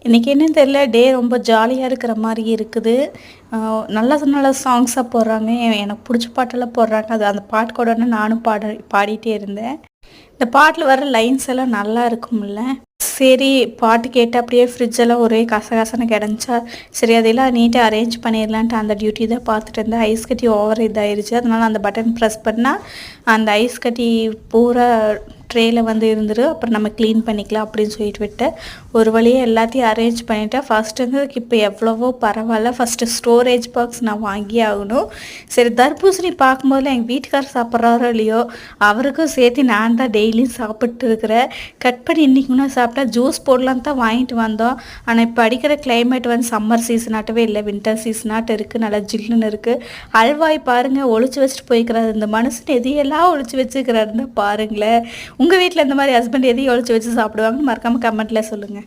இன்றைக்கி என்னன்னு தெரியல, டே ரொம்ப ஜாலியாக இருக்கிற மாதிரி இருக்குது. நல்ல நல்ல சாங்ஸாக போடுறாங்க. எனக்கு பிடிச்ச பாட்டெல்லாம் போடுறாங்க. அது அந்த பாட்டு கூட நானும் பாடிட்டே இருந்தேன். இந்த பாட்டில் வர லைன்ஸ் எல்லாம் நல்லா இருக்கும்ல. சரி, பாட்டு கேட்டு அப்படியே ஃப்ரிட்ஜெல்லாம் ஒரே கசகசன்னு கிடந்துச்சா, சரி அதெல்லாம் நீட்டாக அரேஞ்ச் பண்ணிடலான்ட்டு அந்த டியூட்டி தான் பார்த்துட்டு இருந்தேன். ஐஸ் கட்டி ஓவர் இதாகிடுச்சு. அதனால் அந்த பட்டன் ப்ரெஸ் பண்ணால் அந்த ஐஸ் கட்டி பூரா ட்ரேயில் இருந்துரு. அப்புறம் நம்ம க்ளீன் பண்ணிக்கலாம் அப்படின்னு சொல்லிட்டு விட்டு ஒரு வழியாக எல்லாத்தையும் அரேஞ்ச் பண்ணிவிட்டேன். ஃபஸ்ட்டு இருந்ததுக்கு இப்போ எவ்வளவோ பரவாயில்ல. ஃபஸ்ட்டு ஸ்டோரேஜ் பாக்ஸ் நான் வாங்கி ஆகணும். சரி, தர்பூசணி பார்க்கும்போதில் எங்கள் வீட்டுக்காரர் சாப்பிட்றாரோ இல்லையோ, அவருக்கும் சேர்த்து நான் தான் டெய்லியும் சாப்பிட்டு இருக்கிறேன். கட் பண்ணி இன்றைக்கி முன்னே சாப்பிட்டா ஜூஸ் போடலான்னு தான் வாங்கிட்டு வந்தோம். ஆனால் இப்போ அடிக்கிற கிளைமேட் சம்மர் சீசனாட்டவே இல்லை, வின்டர் சீசனாட்டம் இருக்குது. நல்லா ஜில்லுன்னு இருக்குது. அல்வாய் பாருங்கள், ஒழிச்சு வச்சுட்டு போய்க்கிறாரு. இந்த மனுஷன் எதையெல்லாம் ஒழிச்சு வச்சுக்கிறாருன்னு பாருங்களேன். உங்கள் வீட்டில் இந்த மாதிரி ஹஸ்பண்ட் எதையும் ஒழிச்சு வச்சு சாப்பிடுவாங்கன்னு மறக்காமல் கமெண்ட்டில் சொல்லுங்கள்.